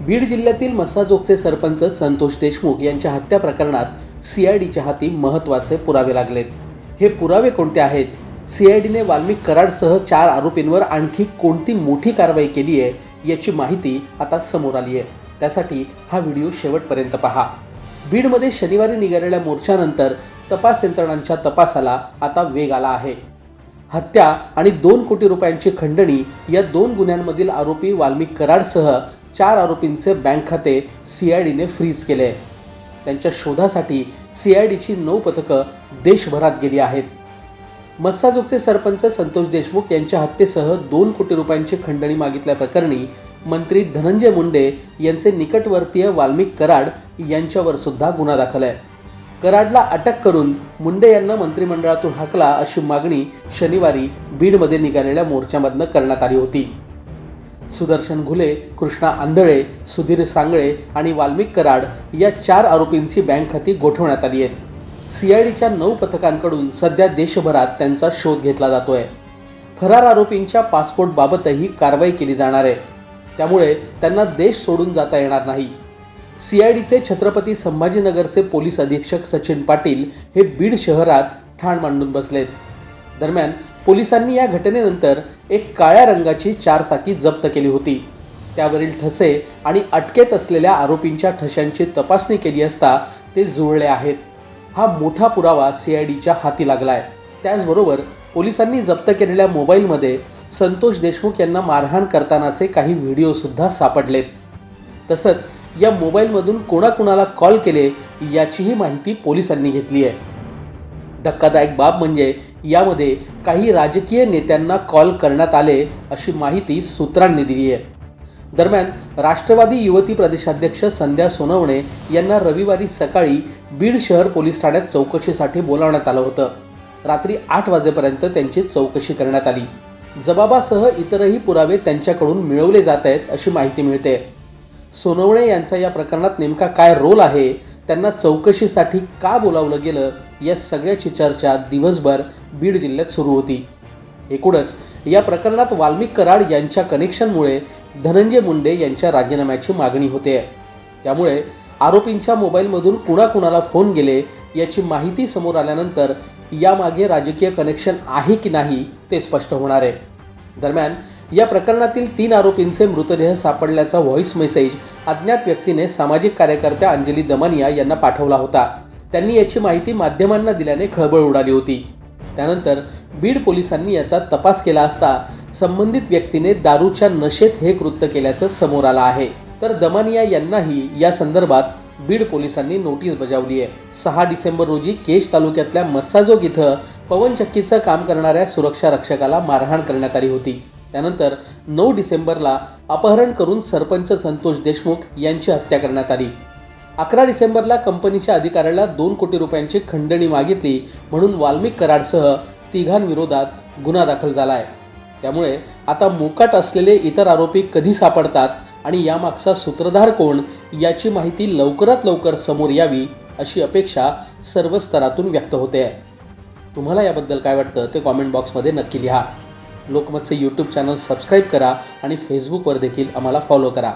बीड जिल्ह्यातील मस्साजोगचे सरपंच संतोष देशमुख यांच्या हत्या प्रकरणात सीआयडीच्या हाती महत्त्वाचे पुरावे लागलेत। हे पुरावे कोणते आहेत? सीआयडीने वाल्मिक कराडसह 4 आरोपींवर आणखी कोणती मोठी कारवाई केली आहे याची माहिती आता समोर आली आहे। त्यासाठी हा व्हिडिओ शेवटपर्यंत पहा। बीडमध्ये शनिवारी निघालेल्या मोर्चानंतर तपास यंत्रणांच्या तपासाला आता वेग आला आहे। हत्या आणि 2 कोटी रुपयांची खंडणी या 2 गुन्ह्यांमधील आरोपी वाल्मिक कराडसह 4 आरोपींचे बँक खाते सीआयडीने फ्रीज केले। त्यांच्या शोधासाठी सीआयडीची 9 पथकं देशभरात गेली आहेत। मस्साजोगचे सरपंच संतोष देशमुख यांच्या हत्येसह 2 कोटी रुपयांची खंडणी मागितल्याप्रकरणी मंत्री धनंजय मुंडे यांचे निकटवर्तीय वाल्मिक कराड यांच्यावर सुद्धा गुन्हा दाखल आहे। कराडला अटक करून मुंडे यांना मंत्रिमंडळातून हाकला अशी मागणी शनिवारी बीडमध्ये निघालेल्या मोर्चामधनं करण्यात आली होती। सुदर्शन घुले, कृष्णा आंधळे, सुधीर सांगळे आणि वाल्मिक कराड या 4 आरोपींची बँक खाती गोठवण्यात आली आहेत। सीआयडीच्या 9 पथकांकडून सध्या देशभरात त्यांचा शोध घेतला जातोय। फरार आरोपींच्या पासपोर्टबाबतही कारवाई केली जाणार आहे, त्यामुळे त्यांना देश सोडून जाता येणार नाही। सीआयडीचे छत्रपती संभाजीनगरचे पोलीस अधीक्षक सचिन पाटील हे बीड शहरात ठाण मांडून बसलेत। दरम्यान पोलिसांनी या घटनेनंतर एक काळ्या रंगाची 4 चाकी जप्त केली होती। त्यावरील ठसे आणि अटकेत असलेल्या आरोपींच्या ठशांची तपासणी केली असता ते जुळले आहेत। हा मोठा पुरावा सीआयडीच्या हाती लागलाय। त्याचबरोबर पोलिसांनी जप्त केलेल्या मोबाईलमध्ये संतोष देशमुख यांना मारहाण करतानाचे काही व्हिडिओ सुद्धा सापडलेत। तसंच या मोबाईलमधून कोणाकोणाला कॉल केले याचीही माहिती पोलिसांनी घेतली आहे। धक्कादायक बाब म्हणजे यामध्ये काही राजकीय नेत्यांना कॉल करण्यात आले अशी माहिती सूत्रांनी दिली आहे। दरम्यान राष्ट्रवादी युवती प्रदेशाध्यक्ष संध्या सोनवणे यांना रविवारी सकाळी बीड शहर पोलीस ठाण्यात चौकशीसाठी बोलावण्यात आलं होतं। रात्री 8 वाजेपर्यंत त्यांची चौकशी करण्यात आली। जबाबासह इतरही पुरावे त्यांच्याकडून मिळवले जात आहेत अशी माहिती मिळते। सोनवणे यांचा या प्रकरणात नेमका काय रोल आहे, त्यांना चौकशीसाठी का बोलावलं गेलं, या सगळ्याची चर्चा दिवसभर बीड जिल्ह्यात सुरू होती। एकूणच या प्रकरणात वाल्मिक कराड यांच्या कनेक्शनमुळे धनंजय मुंडे यांच्या राजीनाम्याची मागणी होते। त्यामुळे आरोपींच्या मोबाईलमधून कुणाकुणाला फोन गेले याची माहिती समोर आल्यानंतर यामागे राजकीय कनेक्शन आहे की नाही ते स्पष्ट होणार आहे। दरम्यान या प्रकरणातील 3 आरोपींचे मृतदेह सापडल्याचा व्हॉइस मेसेज अज्ञात व्यक्तीने सामाजिक कार्यकर्त्या अंजली दमानिया यांना पाठवला होता। त्यांनी याची माहिती माध्यमांना दिल्याने खळबळ उडाली होती। त्यानंतर बीड पोलिसांनी याचा तपास केला असता संबंधित व्यक्तीने दारूच्या नशेत हे कृत्य केल्याचं समोर आलं आहे। तर दमानिया यांनाही या संदर्भात बीड पोलिसांनी नोटीस बजावली आहे। 6 डिसेंबर रोजी केज तालुक्यातल्या मस्साजोग इथं पवनचक्कीचं काम करणाऱ्या सुरक्षा रक्षकाला मारहाण करण्यात आली होती। त्यानंतर 9 डिसेंबरला अपहरण करून सरपंच संतोष देशमुख यांची हत्या करण्यात आली। 11 डिसेंबरला कंपनीच्या अधिकाऱ्याला 2 कोटी रुपयांची खंडणी मागितली म्हणून वाल्मिक कराडसह 3 विरोधात गुन्हा दाखल झाला आहे। त्यामुळे आता मोकाट असलेले इतर आरोपी कधी सापडतात आणि यामागचा सूत्रधार कोण याची माहिती लवकरात लवकर समोर यावी अशी अपेक्षा सर्व स्तरातून व्यक्त होते आहे। तुम्हाला याबद्दल काय वाटतं ते कॉमेंट बॉक्समध्ये नक्की लिहा। लोकमतचे यूट्यूब चॅनल सबस्क्राईब करा आणि फेसबुकवर देखील आम्हाला फॉलो करा।